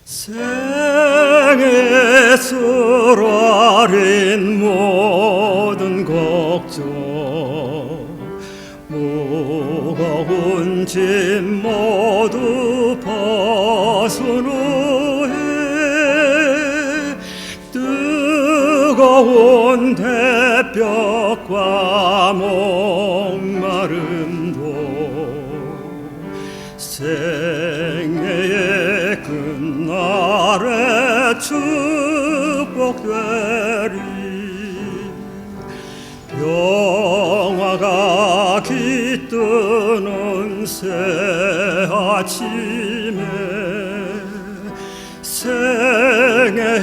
생에 쓰라린 모든 걱정 무거운 짐 모두 벗은 후에 뜨거운 대뼈과 목마름도 생애의 끝날에 축복되리. 평화가 깃드는 새 아침에 생애의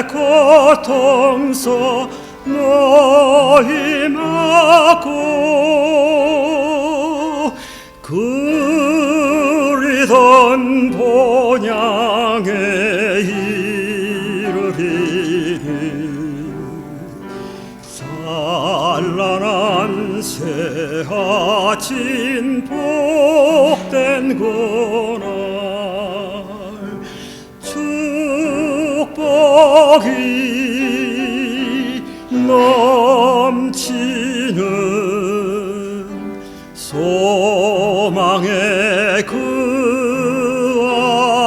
고통서 너희 막고 그리던 본향에 이르리니 찬란한 새 아침 복된 그날 축복이 넘치는 소망의 그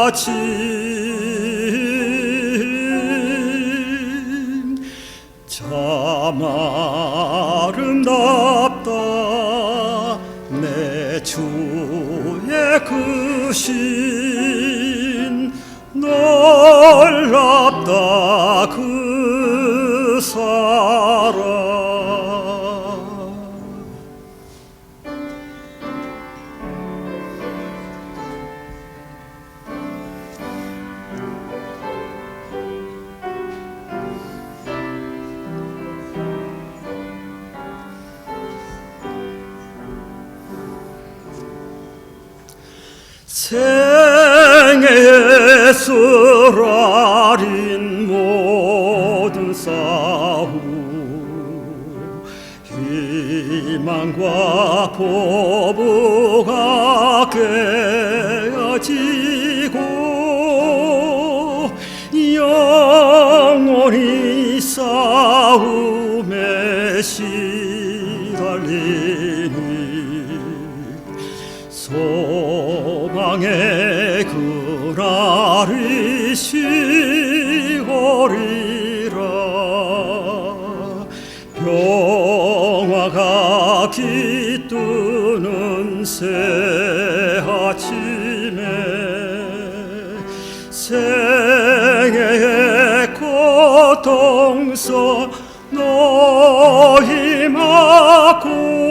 아침 참 아름답다 내 주의 그 신 놀랍다 그 사랑. 생애에 쓰라린 모든 싸움 희망과 포부가 깨어지고 영원히 싸움에 시달리니 소망의 그날이 시오리라. 평화가 깃드는 새 아침에 생애의 고통서 너희 막고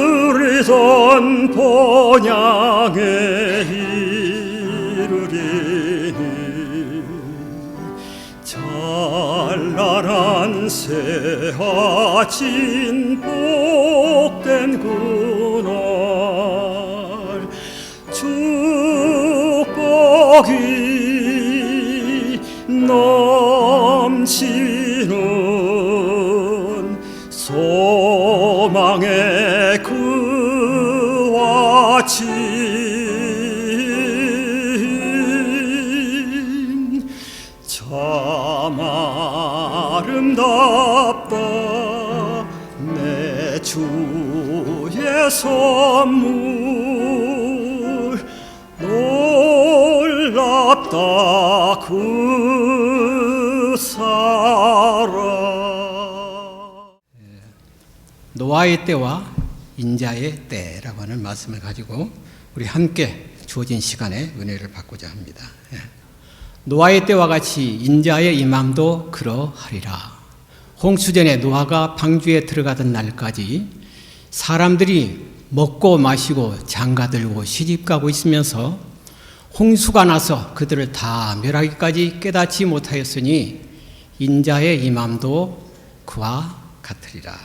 그리던 본향에 이르리니 찬란한 새 아침 복된 그날 축복이 넘치는 소망의 그 아침 참 아름답다 내 주의 선물 놀랍다 그 사랑. 노아의 때와 인자의 때라고 하는 말씀을 가지고 우리 함께 주어진 시간에 은혜를 받고자 합니다. 노아의 때와 같이 인자의 임함도 그러하리라. 홍수전에 노아가 방주에 들어가던 날까지 사람들이 먹고 마시고 장가들고 시집가고 있으면서 홍수가 나서 그들을 다 멸하기까지 깨닫지 못하였으니 인자의 임함도 그와 같으리라.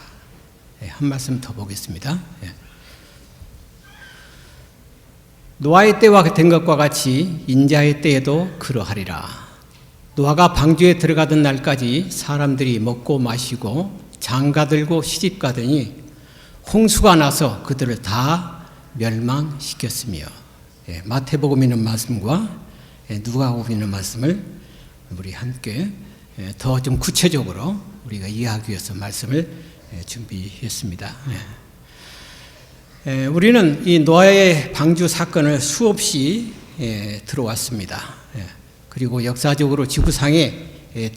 한 말씀 더 보겠습니다. 노아의 때와 된 것과 같이 인자의 때에도 그러하리라. 노아가 방주에 들어가던 날까지 사람들이 먹고 마시고 장가들고 시집가더니 홍수가 나서 그들을 다 멸망시켰으며. 마태복음 있는 말씀과 누가복음 있는 말씀을 우리 함께 더 좀 구체적으로 우리가 이해하기 위해서 말씀을 준비했습니다. 우리는 이 노아의 방주 사건을 수없이 들어왔습니다. 그리고 역사적으로 지구상에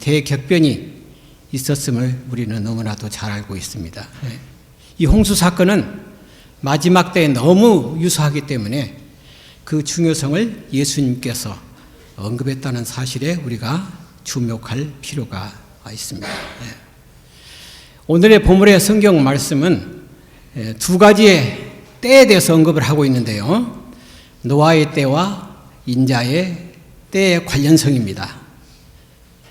대격변이 있었음을 우리는 너무나도 잘 알고 있습니다. 이 홍수 사건은 마지막 때에 너무 유사하기 때문에 그 중요성을 예수님께서 언급했다는 사실에 우리가 주목할 필요가 있습니다. 오늘의 본문의 성경 말씀은 두 가지의 때에 대해서 언급을 하고 있는데요. 노아의 때와 인자의 때의 관련성입니다.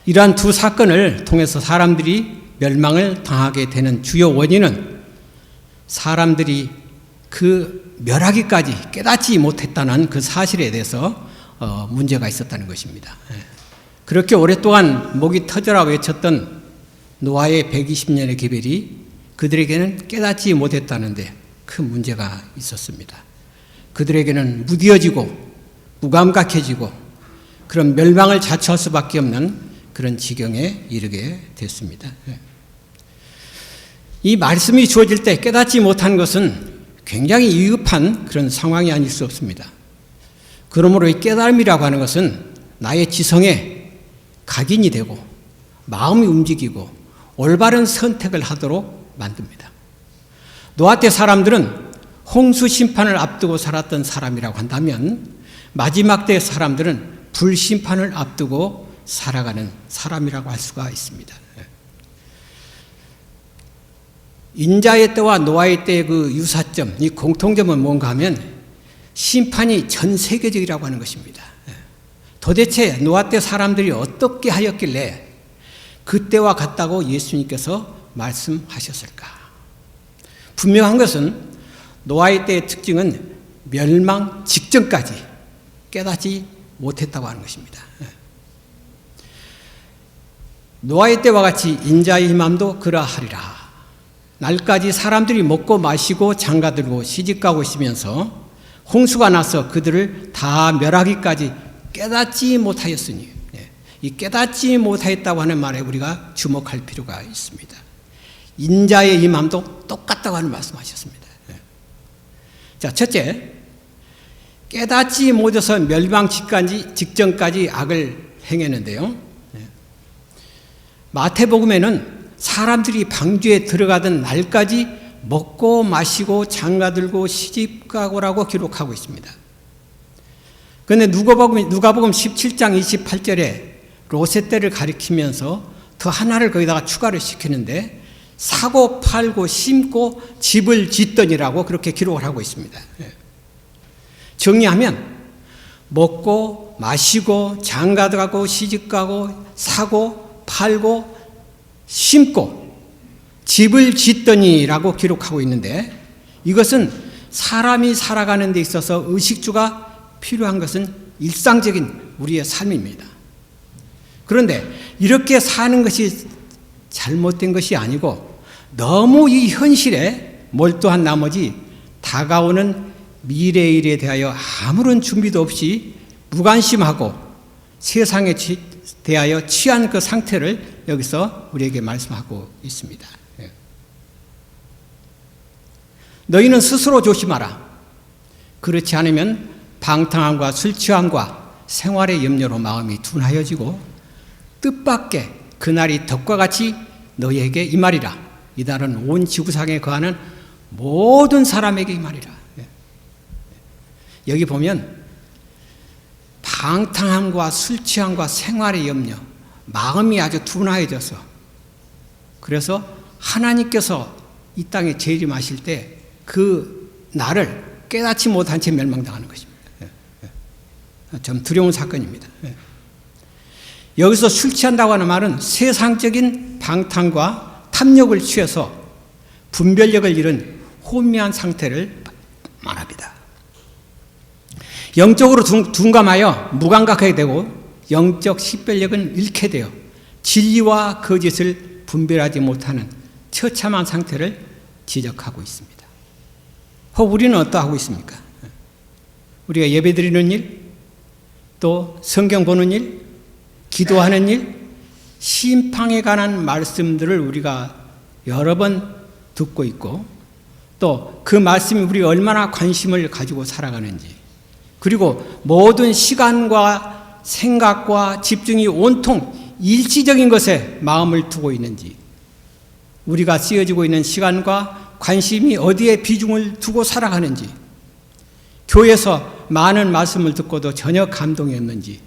이러한 두 사건을 통해서 사람들이 멸망을 당하게 되는 주요 원인은 사람들이 그 멸하기까지 깨닫지 못했다는 그 사실에 대해서 문제가 있었다는 것입니다. 그렇게 오랫동안 목이 터져라 외쳤던 노아의 120년의 계별이 그들에게는 깨닫지 못했다는데 큰 문제가 있었습니다. 그들에게는 무디어지고 무감각해지고 그런 멸망을 자초할 수밖에 없는 그런 지경에 이르게 됐습니다. 이 말씀이 주어질 때 깨닫지 못한 것은 굉장히 위급한 그런 상황이 아닐 수 없습니다. 그러므로 이 깨달음이라고 하는 것은 나의 지성에 각인이 되고 마음이 움직이고 올바른 선택을 하도록 만듭니다. 노아 때 사람들은 홍수 심판을 앞두고 살았던 사람이라고 한다면 마지막 때의 사람들은 불심판을 앞두고 살아가는 사람이라고 할 수가 있습니다. 인자의 때와 노아의 때의 그 유사점, 이 공통점은 뭔가 하면 심판이 전 세계적이라고 하는 것입니다. 도대체 노아 때 사람들이 어떻게 하였길래 그때와 같다고 예수님께서 말씀하셨을까? 분명한 것은 노아의 때의 특징은 멸망 직전까지 깨닫지 못했다고 하는 것입니다. 노아의 때와 같이 인자의 임함도 그러하리라. 날까지 사람들이 먹고 마시고 장가들고 시집가고 있으면서 홍수가 나서 그들을 다 멸하기까지 깨닫지 못하였으니, 이 깨닫지 못하였다고 하는 말에 우리가 주목할 필요가 있습니다. 인자의 임함도 똑같다고 하는 말씀하셨습니다. 자, 첫째, 깨닫지 못해서 멸망 직전까지 악을 행했는데요. 마태복음에는 사람들이 방주에 들어가던 날까지 먹고 마시고 장가들고 시집가고라고 기록하고 있습니다. 그런데 누가복음 17장 28절에 롯의 때를 가리키면서 더 하나를 거기다가 추가를 시키는데 사고 팔고 심고 집을 짓더니라고 그렇게 기록을 하고 있습니다. 정리하면 먹고 마시고 장가가고 시집가고 사고 팔고 심고 집을 짓더니라고 기록하고 있는데 이것은 사람이 살아가는 데 있어서 의식주가 필요한 것은 일상적인 우리의 삶입니다. 그런데 이렇게 사는 것이 잘못된 것이 아니고 너무 이 현실에 몰두한 나머지 다가오는 미래의 일에 대하여 아무런 준비도 없이 무관심하고 세상에 대하여 취한 그 상태를 여기서 우리에게 말씀하고 있습니다. 너희는 스스로 조심하라. 그렇지 않으면 방탕함과 술 취함과 생활의 염려로 마음이 둔하여지고 뜻밖의 그날이 덕과 같이 너희에게 임하리라. 이날은 온 지구상에 거하는 모든 사람에게 임하리라. 여기 보면 방탕함과 술 취함과 생활의 염려, 마음이 아주 둔하여져서 그래서 하나님께서 이 땅에 재림하실 때 그 날을 깨닫지 못한 채 멸망당하는 것입니다. 좀 두려운 사건입니다. 여기서 술 취한다고 하는 말은 세상적인 방탕과 탐욕을 취해서 분별력을 잃은 혼미한 상태를 말합니다. 영적으로 둔감하여 무감각하게 되고 영적 식별력은 잃게 되어 진리와 거짓을 분별하지 못하는 처참한 상태를 지적하고 있습니다. 혹 우리는 어떠하고 있습니까? 우리가 예배드리는 일, 또 성경 보는 일, 기도하는 일, 심판에 관한 말씀들을 우리가 여러 번 듣고 있고, 또 그 말씀이 우리가 얼마나 관심을 가지고 살아가는지, 그리고 모든 시간과 생각과 집중이 온통 일시적인 것에 마음을 두고 있는지, 우리가 쓰여지고 있는 시간과 관심이 어디에 비중을 두고 살아가는지, 교회에서 많은 말씀을 듣고도 전혀 감동이 없는지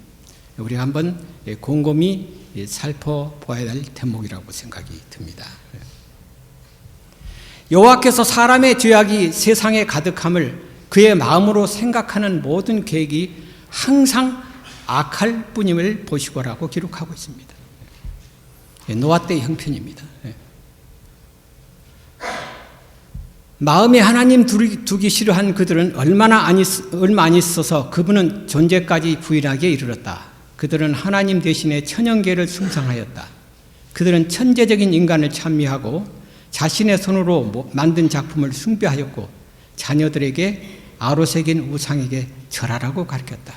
우리가 한번 곰곰이 살펴보아야 될 대목이라고 생각이 듭니다. 여호와께서 사람의 죄악이 세상에 가득함을 그의 마음으로 생각하는 모든 계획이 항상 악할 뿐임을 보시고라고 기록하고 있습니다. 노아 때의 형편입니다. 마음에 하나님 두기 싫어한 그들은 얼마 안 있어서 그분은 존재까지 부인하기에 이르렀다. 그들은 하나님 대신에 천연계를 숭상하였다. 그들은 천재적인 인간을 찬미하고 자신의 손으로 만든 작품을 숭배하였고 자녀들에게 아로새긴 우상에게 절하라고 가르쳤다.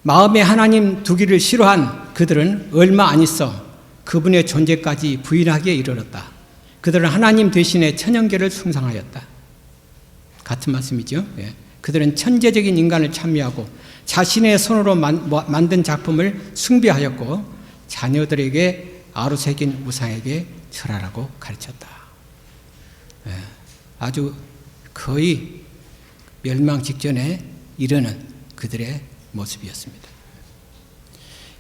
마음에 하나님 두기를 싫어한 그들은 얼마 안 있어 그분의 존재까지 부인하기에 이르렀다. 그들은 하나님 대신에 천연계를 숭상하였다. 같은 말씀이죠. 그들은 천재적인 인간을 찬미하고 자신의 손으로 만든 작품을 숭배하였고 자녀들에게 아로새긴 우상에게 절하라고 가르쳤다. 아주 거의 멸망 직전에 이르는 그들의 모습이었습니다.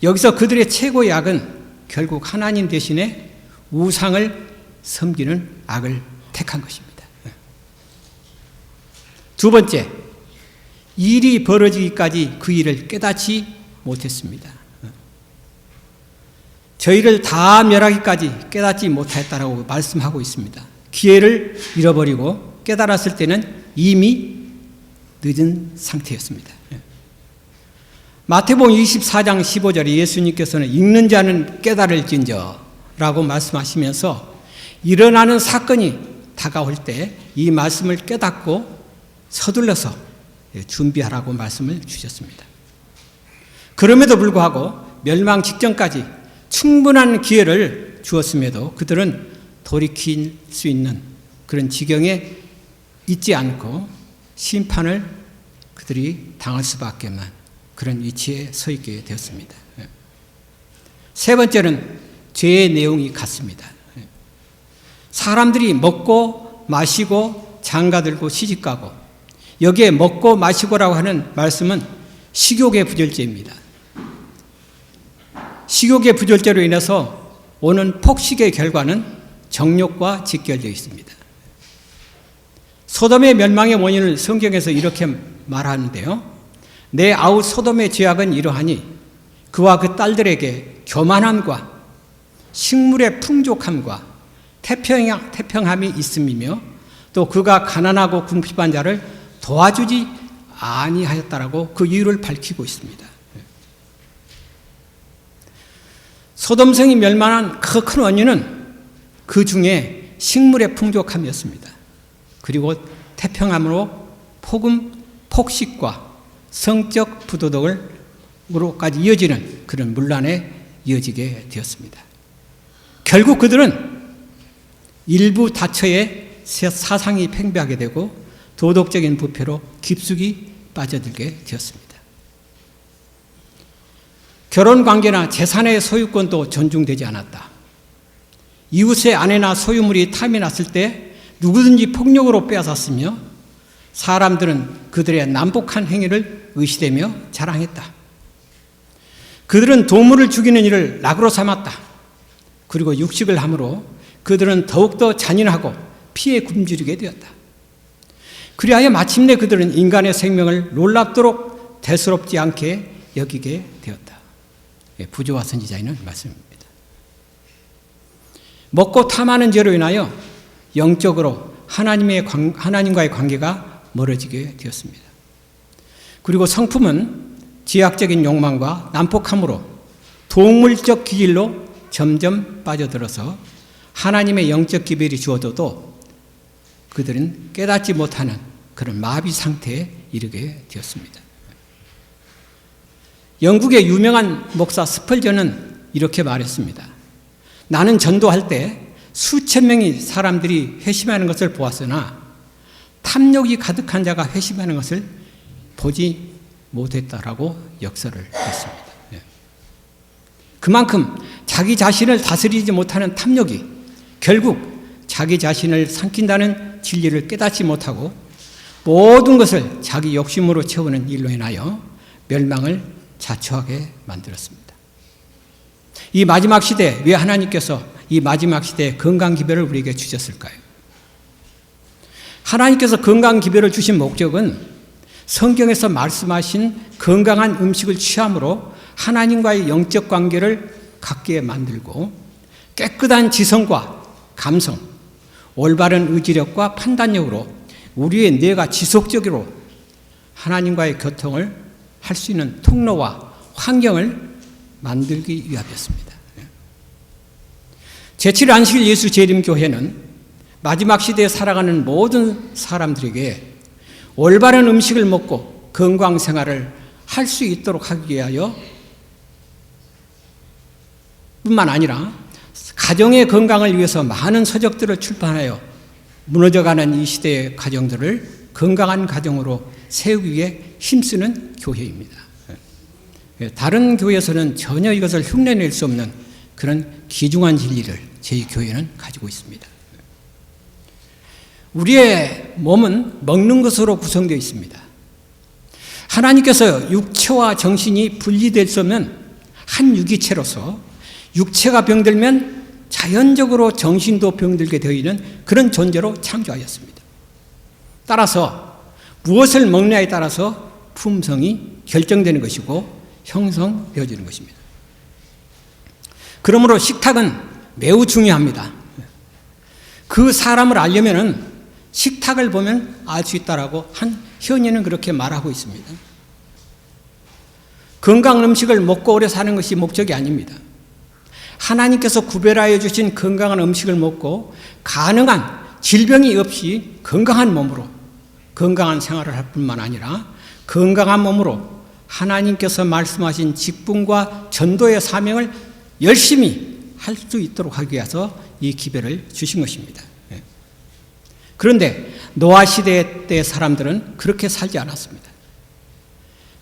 여기서 그들의 최고의 악은 결국 하나님 대신에 우상을 섬기는 악을 택한 것입니다. 두 번째, 일이 벌어지기까지 그 일을 깨닫지 못했습니다. 저희를 다 멸하기까지 깨닫지 못하였다라고 말씀하고 있습니다. 기회를 잃어버리고 깨달았을 때는 이미 늦은 상태였습니다. 마태복음 24장 15절에 예수님께서는 읽는 자는 깨달을진저 라고 말씀하시면서 일어나는 사건이 다가올 때 이 말씀을 깨닫고 서둘러서 준비하라고 말씀을 주셨습니다. 그럼에도 불구하고 멸망 직전까지 충분한 기회를 주었음에도 그들은 돌이킬 수 있는 그런 지경에 있지 않고 심판을 그들이 당할 수밖에만 그런 위치에 서 있게 되었습니다. 세 번째는 죄의 내용이 같습니다. 사람들이 먹고 마시고 장가들고 시집가고, 여기에 먹고 마시고라고 하는 말씀은 식욕의 부절제입니다. 식욕의 부절제로 인해서 오는 폭식의 결과는 정욕과 직결되어 있습니다. 소돔의 멸망의 원인을 성경에서 이렇게 말하는데요. 내 아우 소돔의 죄악은 이러하니 그와 그 딸들에게 교만함과 식물의 풍족함과 태평함이 있음이며 또 그가 가난하고 궁핍한 자를 도와주지 아니하였다라고 그 이유를 밝히고 있습니다. 소돔성이 멸망한 그 큰 원인은 그 중에 식물의 풍족함이었습니다. 그리고 태평함으로 폭식과 성적 부도덕으로까지 이어지는 그런 문란에 이어지게 되었습니다. 결국 그들은 일부 다처의 사상이 팽배하게 되고 도덕적인 부패로 깊숙이 빠져들게 되었습니다. 결혼관계나 재산의 소유권도 존중되지 않았다. 이웃의 아내나 소유물이 탐이 났을 때 누구든지 폭력으로 빼앗았으며 사람들은 그들의 난폭한 행위를 의시되며 자랑했다. 그들은 동물을 죽이는 일을 낙으로 삼았다. 그리고 육식을 함으로 그들은 더욱더 잔인하고 피에 굶주리게 되었다. 그리하여 마침내 그들은 인간의 생명을 놀랍도록 대수롭지 않게 여기게 되었다. 부조와 선지자의 말씀입니다. 먹고 탐하는 죄로 인하여 영적으로 하나님과의 관계가 멀어지게 되었습니다. 그리고 성품은 지약적인 욕망과 난폭함으로 동물적 기질로 점점 빠져들어서 하나님의 영적 기별이 주어져도 그들은 깨닫지 못하는 그런 마비 상태에 이르게 되었습니다. 영국의 유명한 목사 스펄전은 이렇게 말했습니다. 나는 전도할 때 수천 명의 사람들이 회심하는 것을 보았으나 탐욕이 가득한 자가 회심하는 것을 보지 못했다라고 역설을 했습니다. 그만큼 자기 자신을 다스리지 못하는 탐욕이 결국 자기 자신을 삼킨다는 진리를 깨닫지 못하고 모든 것을 자기 욕심으로 채우는 일로 인하여 멸망을 자초하게 만들었습니다. 이 마지막 시대에 왜 하나님께서 이 마지막 시대에 건강기별을 우리에게 주셨을까요? 하나님께서 건강기별을 주신 목적은 성경에서 말씀하신 건강한 음식을 취함으로 하나님과의 영적 관계를 갖게 만들고 깨끗한 지성과 감성, 올바른 의지력과 판단력으로 우리의 뇌가 지속적으로 하나님과의 교통을 할 수 있는 통로와 환경을 만들기 위함이었습니다. 제7 안식일 예수 재림교회는 마지막 시대에 살아가는 모든 사람들에게 올바른 음식을 먹고 건강 생활을 할 수 있도록 하기 위하여 뿐만 아니라 가정의 건강을 위해서 많은 서적들을 출판하여 무너져가는 이 시대의 가정들을 건강한 가정으로 세우기 위해 힘쓰는 교회입니다. 다른 교회에서는 전혀 이것을 흉내낼 수 없는 그런 귀중한 진리를 저희 교회는 가지고 있습니다. 우리의 몸은 먹는 것으로 구성되어 있습니다. 하나님께서 육체와 정신이 분리될 수 없는 한 유기체로서 육체가 병들면 자연적으로 정신도 병들게 되어 있는 그런 존재로 창조하였습니다. 따라서 무엇을 먹느냐에 따라서 품성이 결정되는 것이고 형성되어지는 것입니다. 그러므로 식탁은 매우 중요합니다. 그 사람을 알려면은 식탁을 보면 알 수 있다라고 한 현인은 그렇게 말하고 있습니다. 건강 음식을 먹고 오래 사는 것이 목적이 아닙니다. 하나님께서 구별하여 주신 건강한 음식을 먹고 가능한 질병이 없이 건강한 몸으로 건강한 생활을 할 뿐만 아니라 건강한 몸으로 하나님께서 말씀하신 직분과 전도의 사명을 열심히 할 수 있도록 하기 위해서 이 기별을 주신 것입니다. 그런데 노아 시대 때 사람들은 그렇게 살지 않았습니다.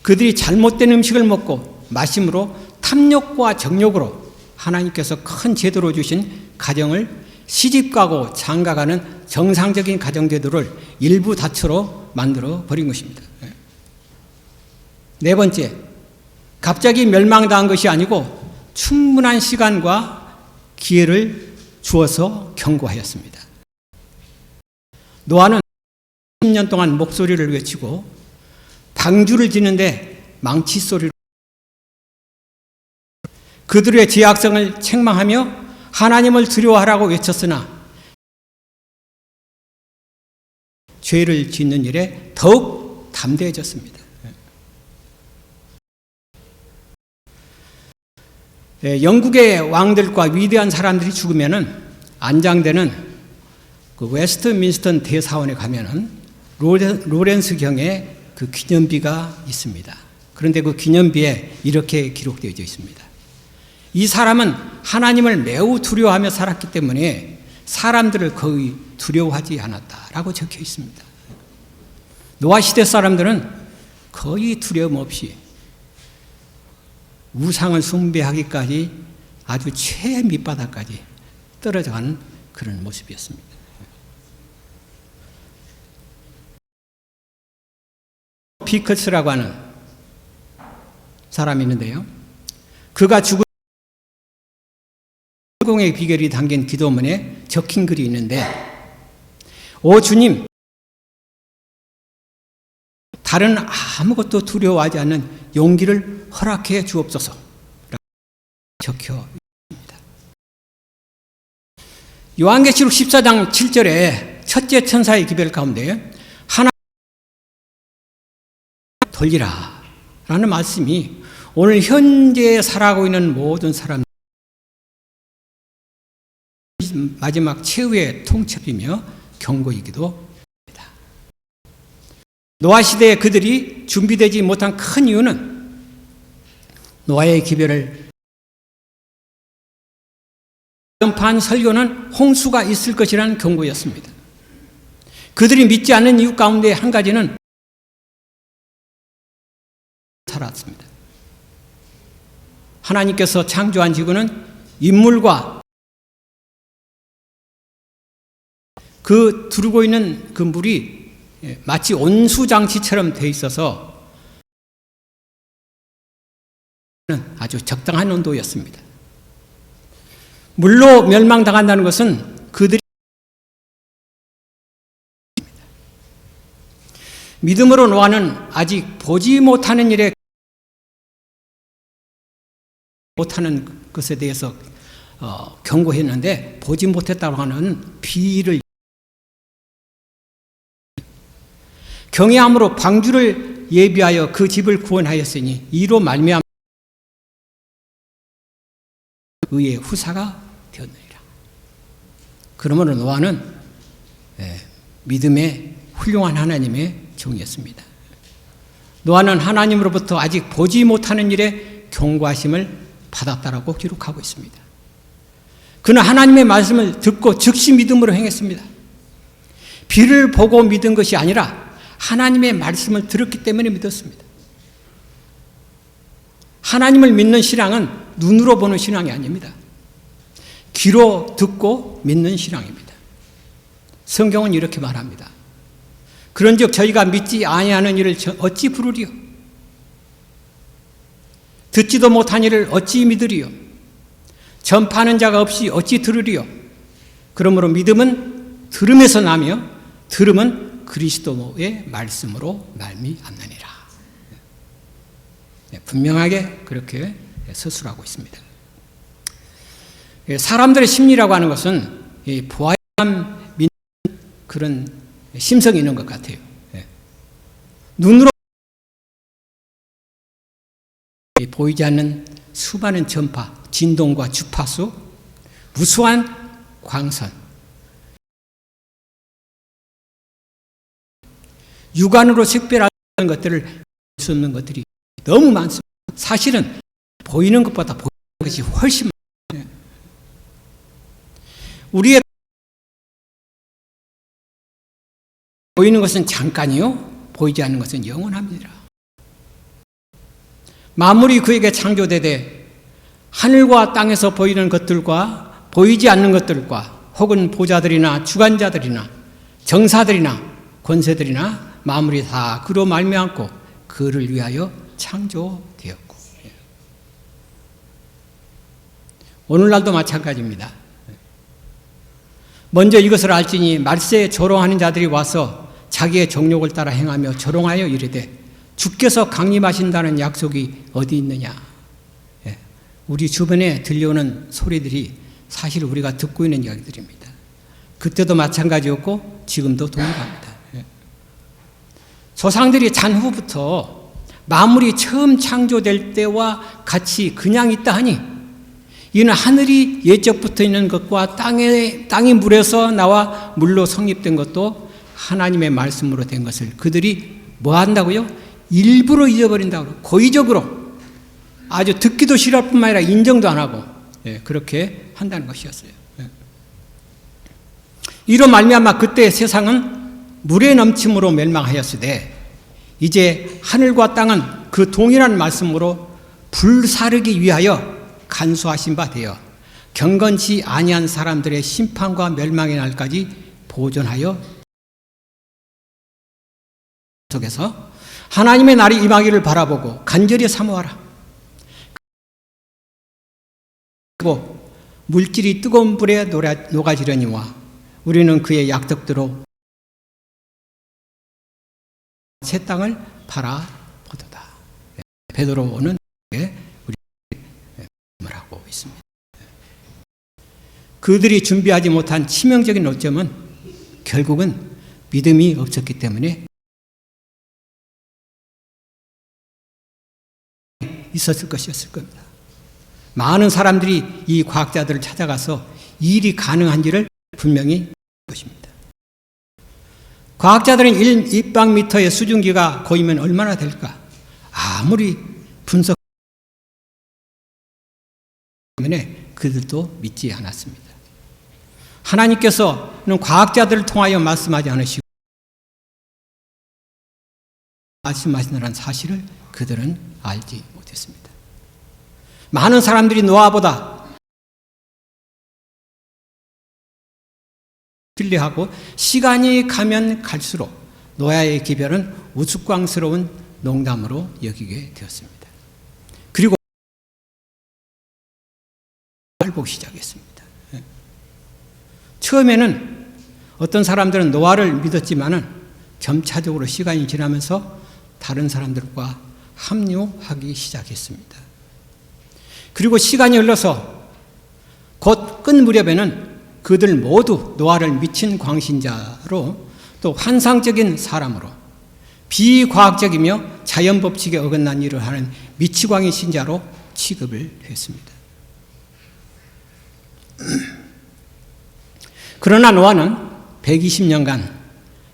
그들이 잘못된 음식을 먹고 마심으로 탐욕과 정욕으로 하나님께서 큰 제도로 주신 가정을 시집가고 장가가는 정상적인 가정제도를 일부 다처로 만들어 버린 것입니다. 네 번째, 갑자기 멸망당한 것이 아니고 충분한 시간과 기회를 주어서 경고하였습니다. 노아는 10년 동안 목소리를 외치고 방주를 짓는데 망치 소리를 그들의 죄악성을 책망하며 하나님을 두려워하라고 외쳤으나 죄를 짓는 일에 더욱 담대해졌습니다. 영국의 왕들과 위대한 사람들이 죽으면은 안장되는 그 웨스트민스터 대사원에 가면은 로렌스 경의 그 기념비가 있습니다. 그런데 그 기념비에 이렇게 기록되어 있습니다. 이 사람은 하나님을 매우 두려워하며 살았기 때문에 사람들을 거의 두려워하지 않았다라고 적혀 있습니다. 노아 시대 사람들은 거의 두려움 없이 우상을 숭배하기까지 아주 최밑바닥까지 떨어져가는 그런 모습이었습니다. 피커스라고 하는 사람이 있는데요. 그가 죽은 성공의 비결이 담긴 기도문에 적힌 글이 있는데, 오 주님, 다른 아무것도 두려워하지 않는 용기를 허락해 주옵소서 적혀 있습니다. 요한계시록 14장 7절에 첫째 천사의 기별 가운데 하나 돌리라 라는 말씀이 오늘 현재 살아가고 있는 모든 사람 마지막 최후의 통첩이며 경고이기도 합니다. 노아 시대에 그들이 준비되지 못한 큰 이유는 노아의 기별을 전파한 설교는 홍수가 있을 것이라는 경고였습니다. 그들이 믿지 않는 이유 가운데 한 가지는 살았습니다. 하나님께서 창조한 지구는 인물과 그 두르고 있는 그 물이 마치 온수장치처럼 되어 있어서 아주 적당한 온도였습니다. 물로 멸망당한다는 것은 그들이 믿음으로 노아는 아직 보지 못하는 일에 못하는 것에 대해서 경고했는데 보지 못했다고 하는 비를 경외함으로 방주를 예비하여 그 집을 구원하였으니 이로 말미암아 의의 후사가 되었느니라. 그러므로 노아는 믿음의 훌륭한 하나님의 종이었습니다. 노아는 하나님으로부터 아직 보지 못하는 일에 경고하심을 받았다라고 기록하고 있습니다. 그는 하나님의 말씀을 듣고 즉시 믿음으로 행했습니다. 비를 보고 믿은 것이 아니라 하나님의 말씀을 들었기 때문에 믿었습니다. 하나님을 믿는 신앙은 눈으로 보는 신앙이 아닙니다. 귀로 듣고 믿는 신앙입니다. 성경은 이렇게 말합니다. 그런즉 저희가 믿지 아니하는 일을 어찌 부르리요? 듣지도 못한 일을 어찌 믿으리요? 전파하는 자가 없이 어찌 들으리요? 그러므로 믿음은 들음에서 나며 들음은 그리스도의 말씀으로 말미암느니라. 분명하게 그렇게 서술하고 있습니다. 사람들의 심리라고 하는 것은 보아야만 믿는 그런 심성이 있는 것 같아요. 눈으로 보이지 않는 수많은 전파, 진동과 주파수, 무수한 광선, 육안으로 식별하는 것들을 볼 수 없는 것들이 너무 많습니다. 사실은 보이는 것보다 보이는 것이 훨씬 많아요. 우리의 보이는 것은 잠깐이요, 보이지 않는 것은 영원합니다. 만물이 그에게 창조되되 하늘과 땅에서 보이는 것들과 보이지 않는 것들과 혹은 보좌들이나 주관자들이나 정사들이나 권세들이나 만물이 다 그로 말미암고 그를 위하여 창조되었고, 오늘날도 마찬가지입니다. 먼저 이것을 알지니 말세에 조롱하는 자들이 와서 자기의 정욕을 따라 행하며 조롱하여 이르되 주께서 강림하신다는 약속이 어디 있느냐. 우리 주변에 들려오는 소리들이 사실 우리가 듣고 있는 이야기들입니다. 그때도 마찬가지였고 지금도 동일합니다. 조상들이 잔 후부터 만물이 처음 창조될 때와 같이 그냥 있다 하니 이는 하늘이 예적부터 있는 것과 땅이 물에서 나와 물로 성립된 것도 하나님의 말씀으로 된 것을 그들이 뭐 한다고요? 일부러 잊어버린다고, 고의적으로 아주 듣기도 싫을 뿐만 아니라 인정도 안 하고 그렇게 한다는 것이었어요. 이로 말미암아 그때 세상은 물의 넘침으로 멸망하였으되 이제 하늘과 땅은 그 동일한 말씀으로 불사르기 위하여 간수하신 바 되어 경건치 아니한 사람들의 심판과 멸망의 날까지 보존하여 속에서 하나님의 날이 임하기를 바라보고 간절히 사모하라. 그리고 물질이 뜨거운 불에 녹아지려니와 우리는 그의 약속대로 새 땅을 바라보도다. 베드로는 우리 말하고 있습니다. 그들이 준비하지 못한 치명적인 오점은 결국은 믿음이 없었기 때문에 있었을 것이었을 겁니다. 많은 사람들이 이 과학자들을 찾아가서 이 일이 가능한지를 분명히 것입니다. 과학자들은 1입방미터의 수증기가 고이면 얼마나 될까? 아무리 분석 때문에 그들도 믿지 않았습니다. 하나님께서는 과학자들을 통하여 말씀하지 않으시고 말씀하시느라는 사실을 그들은 알지 못했습니다. 많은 사람들이 노아보다 신뢰하고 시간이 가면 갈수록 노아의 기별은 우스꽝스러운 농담으로 여기게 되었습니다. 그리고 알고 시작했습니다. 처음에는 어떤 사람들은 노아를 믿었지만은 점차적으로 시간이 지나면서 다른 사람들과 합류하기 시작했습니다. 그리고 시간이 흘러서 곧 끝 무렵에는 그들 모두 노아를 미친 광신자로 또 환상적인 사람으로 비과학적이며 자연법칙에 어긋난 일을 하는 미치광이 신자로 취급을 했습니다. 그러나 노아는 120년간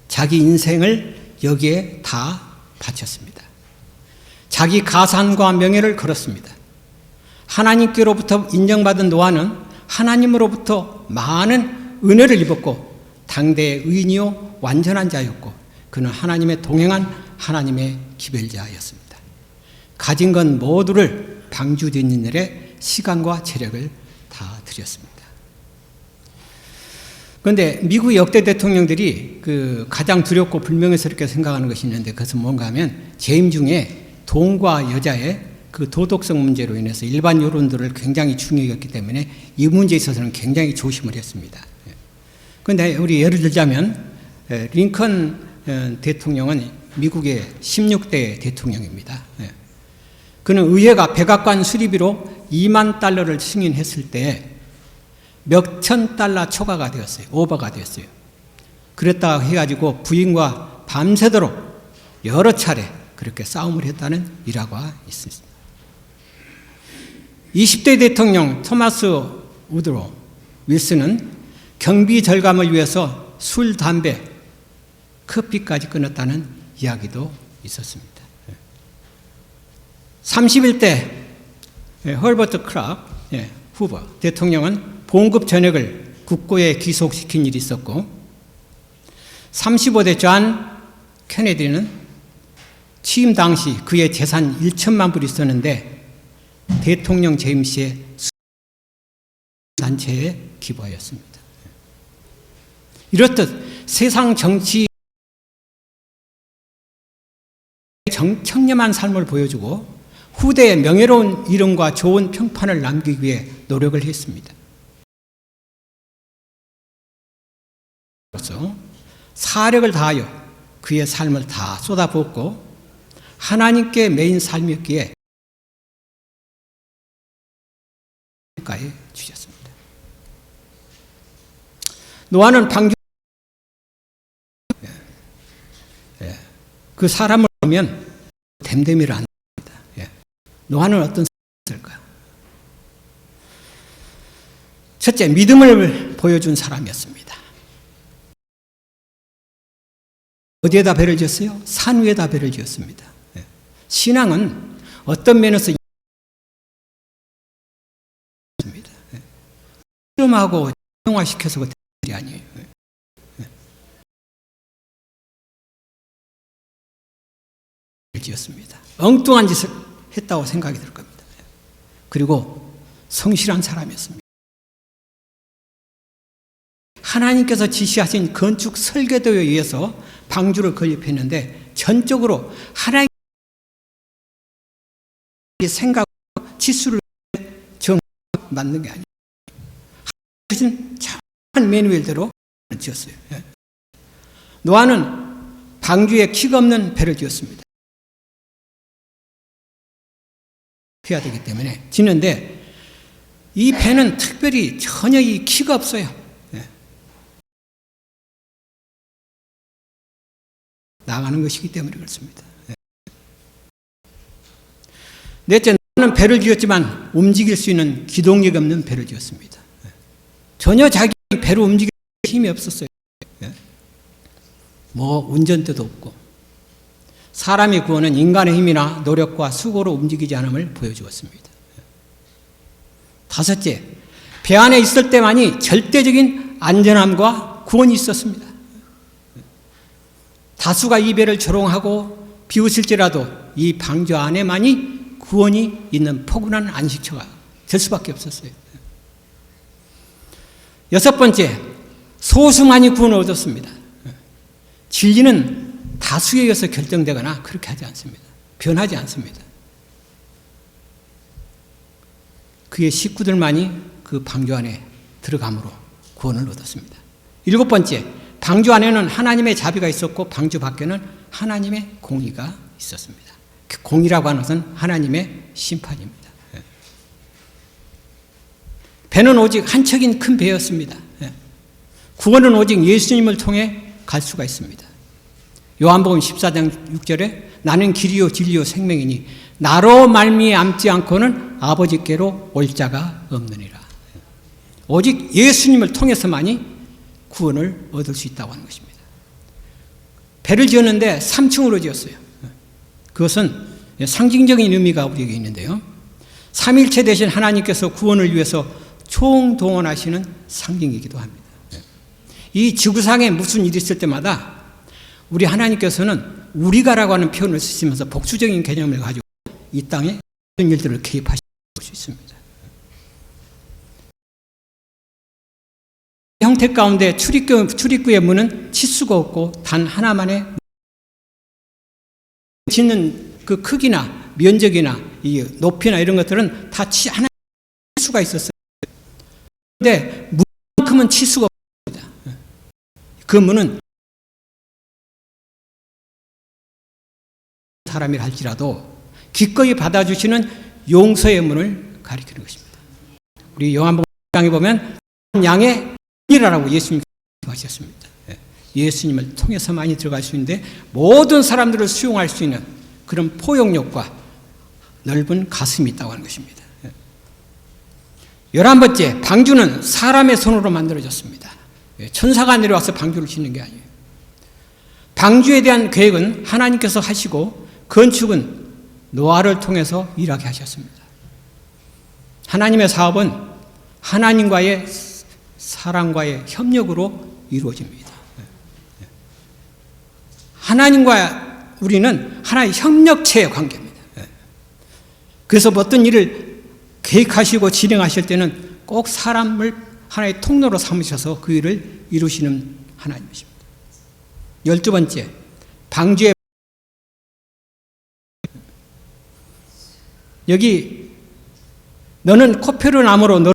자기 인생을 여기에 다 바쳤습니다. 자기 가산과 명예를 걸었습니다. 하나님께로부터 인정받은 노아는 하나님으로부터 많은 은혜를 입었고 당대의 의인이요 완전한 자였고 그는 하나님의 동행한 하나님의 기별자였습니다. 가진 것 모두를 방주되는 일에 시간과 체력을 다 들였습니다. 그런데 미국 역대 대통령들이 가장 두렵고 불명예스럽게 생각하는 것이 있는데 그것은 뭔가 하면 재임 중에 돈과 여자의 그 도덕성 문제로 인해서 일반 여론들을 굉장히 중요히 여겼기 때문에 이 문제에 있어서는 굉장히 조심을 했습니다. 그런데 우리 예를 들자면 링컨 대통령은 미국의 16대 대통령입니다. 그는 의회가 백악관 수리비로 2만 달러를 승인했을 때 몇천 달러 초과가 되었어요. 오버가 되었어요. 그랬다가 해가지고 부인과 밤새도록 여러 차례 그렇게 싸움을 했다는 일화가 있습니다. 20대 대통령 토마스 우드로 윌슨은 경비 절감을 위해서 술, 담배, 커피까지 끊었다는 이야기도 있었습니다. 31대 헐버트 크락 후보 대통령은 봉급 전액을 국고에 귀속시킨 일이 있었고 35대 존 케네디는 취임 당시 그의 재산 1천만 불이 있었는데 대통령 재임 시에 단체에 기부하였습니다. 이렇듯 세상 정치 청렴한 삶을 보여주고 후대에 명예로운 이름과 좋은 평판을 남기기 위해 노력을 했습니다. 그래서 사력을 다하여 그의 삶을 다 쏟아붓고 하나님께 매인 삶이었기에 가에 주셨습니다. 노아는 방주 그 사람을 보면 댐댐이를 안 합니다. 노아는 어떤 사람이었을까요? 첫째, 믿음을 보여준 사람이었습니다. 어디에다 배를 지었어요? 산 위에다 배를 지었습니다. 신앙은 어떤 면에서 실험하고 정화시켜서 그 일이 아니에요. 지었습니다. 엉뚱한 짓을 했다고 생각이 들 겁니다. 그리고 성실한 사람이었습니다. 하나님께서 지시하신 건축 설계도에 의해서 방주를 건립했는데 전적으로 하나님의 생각, 지수를 맞는 게 아니에요. 하나님께서는 정확한 매뉴얼대로 지었어요. 노아는 방주에 키가 없는 배를 지었습니다. 해야 되기 때문에 짓는데 이 배는 특별히 전혀 이 키가 없어요. 나가는 것이기 때문에 그렇습니다. 넷째, 나는 배를 지었지만 움직일 수 있는 기동력이 없는 배를 지었습니다. 30대 대통령 윌슨, 32대 대통령 링컨, 33대 대통령 헐버트 크락, 20대 대통령 토마스 우드로 윌슨은 경비 절감을 위해서 술, 담배, 커피까지 끊었다는 이야기도 있었습니다. 전혀 자기 배로 움직일 힘이 없었어요. 뭐 운전대도 없고 사람의 구원은 인간의 힘이나 노력과 수고로 움직이지 않음을 보여주었습니다. 다섯째, 배 안에 있을 때만이 절대적인 안전함과 구원이 있었습니다. 다수가 이 배를 조롱하고 비웃을지라도 이 방주 안에만이 구원이 있는 포근한 안식처가 될 수밖에 없었어요. 여섯 번째, 소수만이 구원을 얻었습니다. 진리는 다수에 의해서 결정되거나 그렇게 하지 않습니다. 변하지 않습니다. 그의 식구들만이 그 방주 안에 들어감으로 구원을 얻었습니다. 일곱 번째, 방주 안에는 하나님의 자비가 있었고 방주 밖에는 하나님의 공의가 있었습니다. 그 공의라고 하는 것은 하나님의 심판입니다. 배는 오직 한 척인 큰 배였습니다. 구원은 오직 예수님을 통해 갈 수가 있습니다. 요한복음 14장 6절에 나는 길이요 진리요 생명이니 나로 말미암지 않고는 아버지께로 올 자가 없느니라. 오직 예수님을 통해서만이 구원을 얻을 수 있다고 하는 것입니다. 배를 지었는데 3층으로 지었어요. 그것은 상징적인 의미가 우리에게 있는데요. 삼일체 되신 하나님께서 구원을 위해서 총동원하시는 상징이기도 합니다. 이 지구상에 무슨 일이 있을 때마다 우리 하나님께서는 우리가라고 하는 표현을 쓰시면서 복수적인 개념을 가지고 이 땅에 모든 일들을 개입하실 수 있습니다. 형태 가운데 출입구의 문은 치수가 없고 단 하나만의 짓는 그 크기나 면적이나 이 높이나 이런 것들은 다 하나의 치수가 있었어요. 그런데 문만큼은 치수가 없습니다. 그 문은 사람이라 할지라도 기꺼이 받아주시는 용서의 문을 가리키는 것입니다. 우리 요한복음 1장에 보면 양의 문이라고 예수님께서 하셨습니다. 예수님을 통해서만이 들어갈 수 있는데 모든 사람들을 수용할 수 있는 그런 포용력과 넓은 가슴이 있다고 하는 것입니다. 11번째, 방주는 사람의 손으로 만들어졌습니다. 천사가 내려와서 방주를 짓는 게 아니에요. 방주에 대한 계획은 하나님께서 하시고 건축은 노아를 통해서 일하게 하셨습니다. 하나님의 사업은 하나님과의 사람과의 협력으로 이루어집니다. 하나님과 우리는 하나의 협력체의 관계입니다. 그래서 어떤 일을 계획하시고 진행하실 때는 꼭 사람을 하나의 통로로 삼으셔서 그 일을 이루시는 하나님이십니다. 12번째, 방주의 여기 너는 코페르 나무로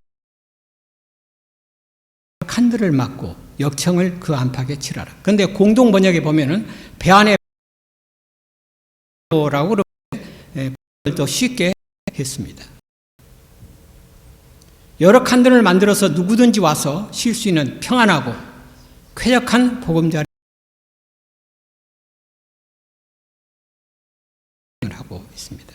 칸들을 막고 역청을 그 안팎에 칠하라. 그런데 공동 번역에 보면은 배 안에 라고 더 쉽게 했습니다. 여러 칸들을 만들어서 누구든지 와서 쉴 수 있는 평안하고 쾌적한 보금자리를 하고 있습니다.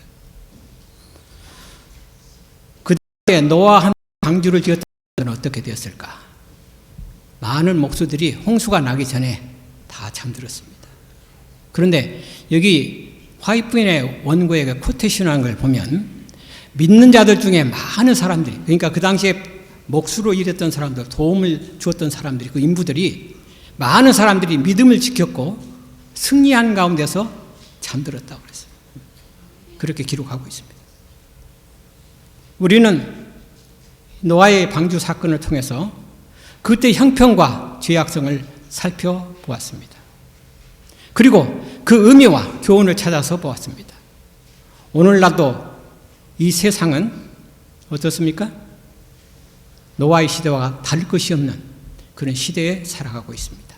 그때 노아와 함께 방주를 지었던 것은 어떻게 되었을까? 많은 목수들이 홍수가 나기 전에 다 잠들었습니다. 그런데 여기 화이트인의 원고에 코테이션한 걸 보면 믿는 자들 중에 많은 사람들이, 그러니까 그 당시에 목수로 일했던 사람들, 도움을 주었던 사람들이, 그 인부들이 많은 사람들이 믿음을 지켰고 승리한 가운데서 잠들었다고 그랬어요. 그렇게 기록하고 있습니다. 우리는 노아의 방주 사건을 통해서 그때 형편과 죄악성을 살펴보았습니다. 그리고 그 의미와 교훈을 찾아서 보았습니다. 오늘날도 이 세상은 어떻습니까? 노아의 시대와 다를 것이 없는 그런 시대에 살아가고 있습니다.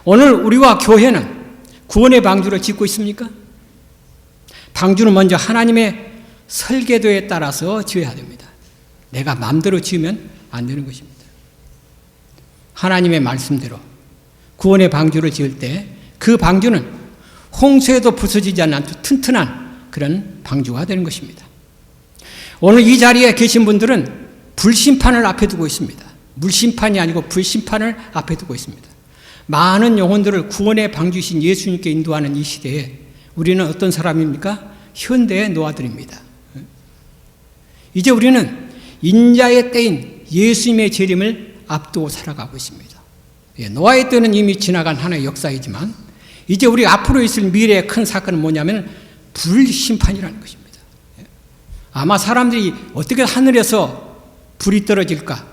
오늘 우리와 교회는 구원의 방주를 짓고 있습니까? 방주는 먼저 하나님의 설계도에 따라서 지어야 됩니다. 내가 마음대로 지으면 안 되는 것입니다. 하나님의 말씀대로 구원의 방주를 지을 때 그 방주는 홍수에도 부서지지 않는 튼튼한 그런 방주가 되는 것입니다. 오늘 이 자리에 계신 분들은 불심판을 앞에 두고 있습니다. 물심판이 아니고 불심판을 앞에 두고 있습니다. 많은 영혼들을 구원에 방주신 예수님께 인도하는 이 시대에 우리는 어떤 사람입니까? 현대의 노아들입니다. 이제 우리는 인자의 때인 예수님의 재림을 앞두고 살아가고 있습니다. 노아의 때는 이미 지나간 하나의 역사이지만 이제 우리 앞으로 있을 미래의 큰 사건은 뭐냐면 불심판이라는 것입니다. 아마 사람들이 어떻게 하늘에서 불이 떨어질까?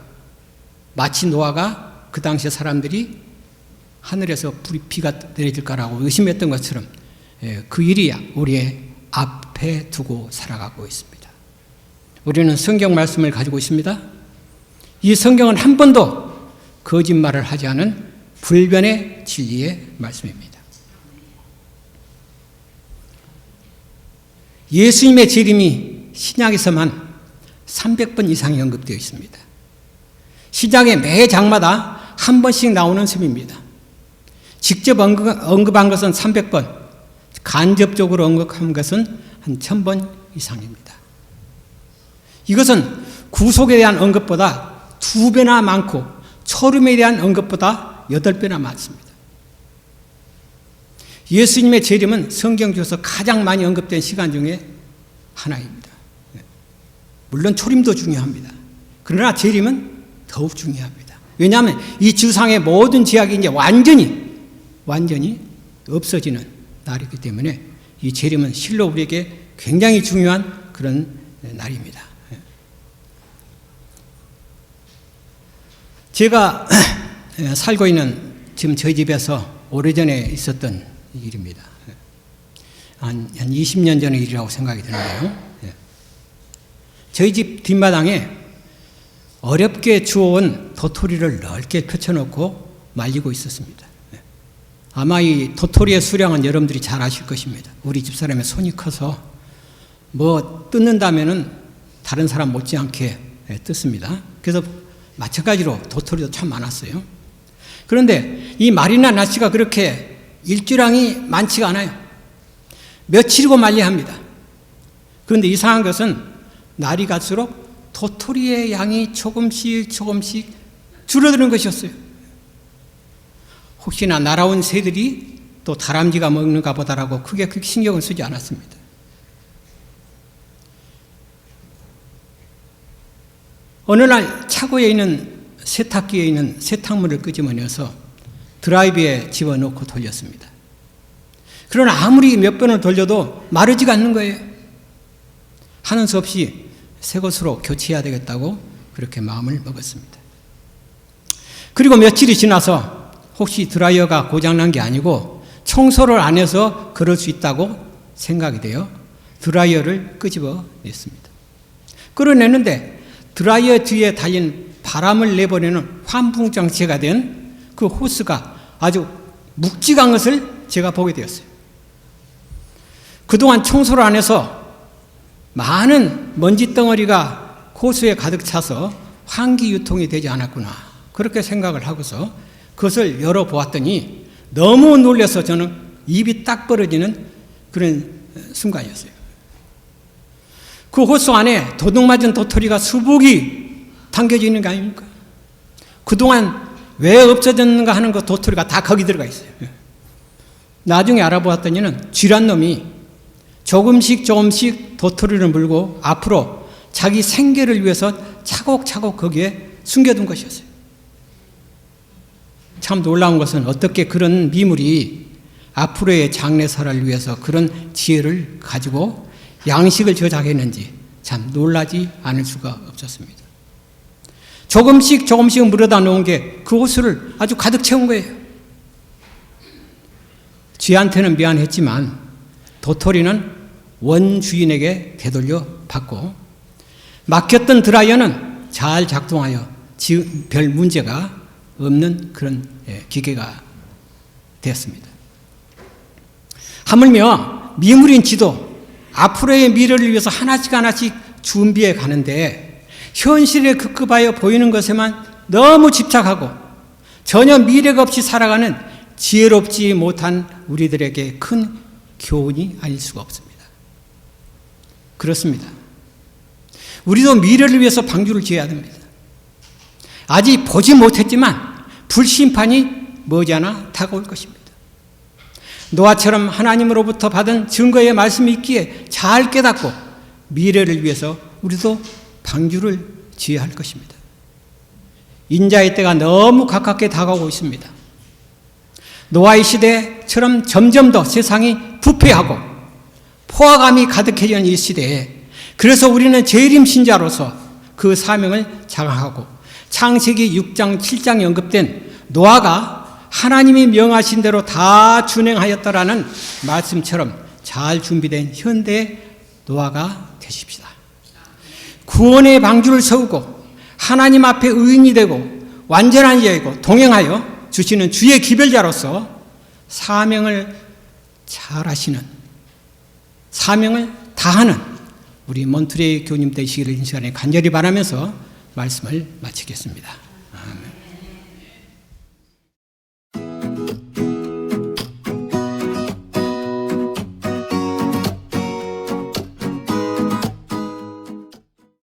마치 노아가 그 당시에 사람들이 하늘에서 비가 내려질까라고 의심했던 것처럼 그 일이 우리의 앞에 두고 살아가고 있습니다. 우리는 성경 말씀을 가지고 있습니다. 이 성경은 한 번도 거짓말을 하지 않은 불변의 진리의 말씀입니다. 예수님의 재림이 신약에서만 300번 이상이 언급되어 있습니다. 시장에 매 장마다 한 번씩 나오는 셈입니다. 직접 언급한 것은 300번, 간접적으로 언급한 것은 한 1000번 이상입니다. 이것은 구속에 대한 언급보다 2배나 많고 초림에 대한 언급보다 8배나 많습니다. 예수님의 재림은 성경 중에서 가장 많이 언급된 시간 중에 하나입니다. 물론 초림도 중요합니다. 그러나 재림은 더욱 중요합니다. 왜냐하면 이 지상의 모든 제약이 이제 완전히 없어지는 날이기 때문에 이 재림은 실로 우리에게 굉장히 중요한 그런 날입니다. 제가 살고 있는 지금 저희 집에서 오래전에 있었던 일입니다. 한 20년 전의 일이라고 생각이 드는데요. 저희 집 뒷마당에 어렵게 주워온 도토리를 넓게 펼쳐놓고 말리고 있었습니다. 아마 이 도토리의 수량은 여러분들이 잘 아실 것입니다. 우리 집사람의 손이 커서 뭐 뜯는다면은 다른 사람 못지않게 뜯습니다. 그래서 마찬가지로 도토리도 참 많았어요. 그런데 이 말이나 날씨가 그렇게 일주량이 많지가 않아요. 며칠이고 말려야 합니다. 그런데 이상한 것은 날이 갈수록 도토리의 양이 조금씩 줄어드는 것이었어요. 혹시나 날아온 새들이 또 다람쥐가 먹는가 보다라고 크게 신경을 쓰지 않았습니다. 어느 날 차고에 있는 세탁기에 있는 세탁물을 끄집어내서 드라이브에 집어넣고 돌렸습니다. 그러나 아무리 몇 번을 돌려도 마르지가 않는 거예요. 하는 수 없이 새 것으로 교체해야 되겠다고 그렇게 마음을 먹었습니다. 그리고 며칠이 지나서 혹시 드라이어가 고장난 게 아니고 청소를 안 해서 그럴 수 있다고 생각이 되어 드라이어를 끄집어냈습니다. 끌어내는데 드라이어 뒤에 달린 바람을 내보내는 환풍장치가 된 그 호스가 아주 묵직한 것을 제가 보게 되었어요. 그동안 청소를 안 해서 많은 먼지 덩어리가 호스에 가득 차서 환기 유통이 되지 않았구나, 그렇게 생각을 하고서 그것을 열어보았더니 너무 놀라서 저는 입이 딱 벌어지는 그런 순간이었어요. 그 호스 안에 도둑맞은 도토리가 수북이 담겨져 있는 거 아닙니까? 그동안 왜 없어졌는가 하는 그 도토리가 다 거기 들어가 있어요. 나중에 알아보았더니는 쥐란 놈이 조금씩 도토리를 물고 앞으로 자기 생계를 위해서 차곡차곡 거기에 숨겨둔 것이었어요. 참 놀라운 것은 어떻게 그런 미물이 앞으로의 장래사를 위해서 그런 지혜를 가지고 양식을 저장했는지 참 놀라지 않을 수가 없었습니다. 조금씩 물어다 놓은 게 그 호수를 아주 가득 채운 거예요. 쥐한테는 미안했지만 도토리는 원주인에게 되돌려 받고 막혔던 드라이어는 잘 작동하여 별 문제가 없는 그런 기계가 되었습니다. 하물며 미물인 지도 앞으로의 미래를 위해서 하나씩 준비해 가는데 현실에 급급하여 보이는 것에만 너무 집착하고 전혀 미래가 없이 살아가는 지혜롭지 못한 우리들에게 큰 교훈이 아닐 수가 없습니다. 그렇습니다. 우리도 미래를 위해서 방주를 지어야 됩니다. 아직 보지 못했지만 불심판이 머지않아 다가올 것입니다. 노아처럼 하나님으로부터 받은 증거의 말씀이 있기에 잘 깨닫고 미래를 위해서 우리도 방주를 지어야 할 것입니다. 인자의 때가 너무 가깝게 다가오고 있습니다. 노아의 시대처럼 점점 더 세상이 부패하고 포화감이 가득해지는 이 시대에 그래서 우리는 재림 신자로서 그 사명을 자각하고 창세기 6장 7장에 언급된 노아가 하나님이 명하신 대로 다 준행하였다라는 말씀처럼 잘 준비된 현대의 노아가 되십시다. 구원의 방주를 세우고 하나님 앞에 의인이 되고 완전한 자이고 동행하여 주시는 주의 기별자로서 사명을 잘하시는, 사명을 다하는 우리 몬트레이 교님 되시기를 이 시간에 간절히 바라면서 말씀을 마치겠습니다.